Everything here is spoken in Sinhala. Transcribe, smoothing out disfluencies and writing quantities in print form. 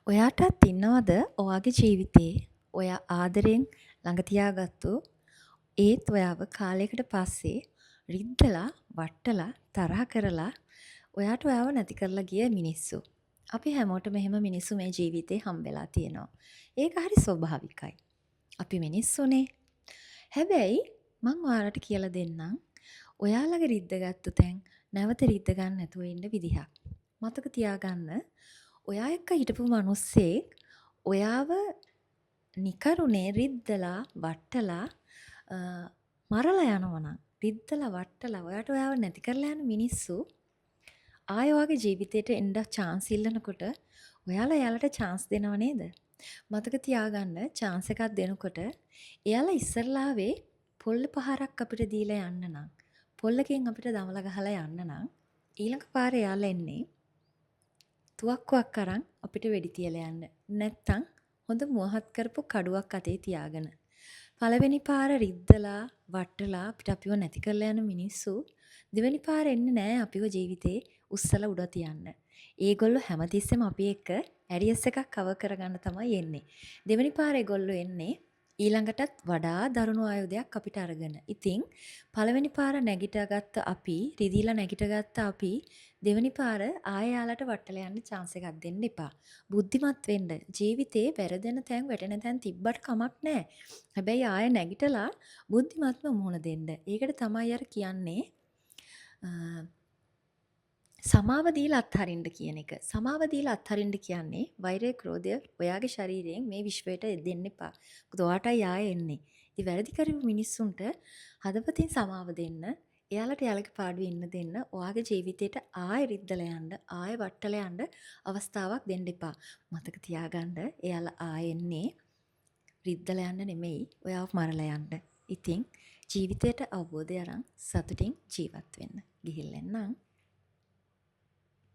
ඔයාටත් ඉන්නවද ඔයාගේ ජීවිතේ ඔයා ආදරෙන් ළඟ තියාගත්තු ඒත් ඔයාව කාලයකට පස්සේ රිද්දලා, වට්ටලා, තරහ කරලා ඔයාට ඔයාව නැති කරලා ගිය මිනිස්සු. අපි හැමෝටම එහෙම මිනිස්සු මේ ජීවිතේ හම්බෙලා තියෙනවා. ඒක හරි ස්වභාවිකයි. අපි මිනිස්සුනේ. හැබැයි මං ඔයාලට කියලා දෙන්නම්. ඔයාලගේ රිද්දගත්තු තැන් නැවත රිද්ද ගන්න නැතුව ඉන්න විදිහක්. මතක තියාගන්න ඔයා එක්ක හිටපු මිනිස්සෙක් ඔයාව නිකරුණේ රිද්දලා වට්ටලා අ, මරලා යනවනම් රිද්දලා වට්ටලා ඔයාට ඔයාව නැති කරලා යන මිනිස්සු ආයෙ ඔයාගේ ජීවිතේට එන්න chance ඉල්ලනකොට ඔයාලා එයාලට chance දෙනව නේද? මතක තියාගන්න chance එකක් දෙනකොට එයාලා ඉස්සරලාවේ පොල්ල පහරක් අපිට දීලා යන්න නම් පොල්ලකින් අපිට දමලා ගහලා යන්න නම් ඊළඟ පාරේ එයාලා එන්නේ තුවක්කුවක් අරන් අපිට වෙඩි තියලා යන්න. නැත්තම් හොඳ මුවහත් කරපු කඩුවක් අතේ තියාගෙන. පළවෙනි පාර රිද්දලා වට්ටලා අපිට අපිව නැති කරලා යන මිනිස්සු දෙවෙනි පාර එන්නේ නැහැ අපිව ජීවිතේ උස්සලා උඩ තියන්න. ඒගොල්ලෝ හැමතිස්සෙම අපි එක්ක ඇරියස් එකක් කවර් කරගන්න තමයි එන්නේ. දෙවෙනි පාර ඒගොල්ලෝ එන්නේ ඊළඟටත් වඩා දරුණු ආයුධයක් අපිට අරගෙන. ඉතින් පළවෙනි පාර නැගිටගත්ත අපි, රිදීලා නැගිටගත්ත අපි දෙවෙනි පාර ආයෙ යාලට වට්ටලා යන්න chance එකක් දෙන්න එපා. බුද්ධිමත් වෙන්න. ජීවිතේ වැරදෙන තැන් වැටෙන තැන් තිබ්බට කමක් නැහැ. හැබැයි ආයෙ නැගිටලා බුද්ධිමත්ව මුහුණ දෙන්න. ඒකට තමයි අර කියන්නේ සමාව දීලා අත්හරින්න කියන එක. සමාව දීලා අත්හරින්න කියන්නේ වෛරය, ක්‍රෝධය ඔයාගේ ශරීරයෙන් මේ විශ්වයට දෙන්න එපා. මොකද ඔයාටයි ආයෙ එන්නේ. ඉතින් වැරදි කරපු මිනිස්සුන්ට හදවතින් සමාව දෙන්න, එයාලට යාලගේ පාඩුවේ ඉන්න දෙන්න, ඔයාගේ ජීවිතේට ආයෙ රිද්දලා යන්න, ආයෙ වට්ටලා යන්න අවස්ථාවක් දෙන්න එපා. මතක තියාගන්න එයාලා ආයෙ එන්නේ රිද්දලා යන්න නෙමෙයි, ඔයාව මරලා යන්න. ඉතින් ජීවිතයට අවබෝධය අරන් සතුටින් ජීවත් වෙන්න. ගිහිල්ලා එන්නම්.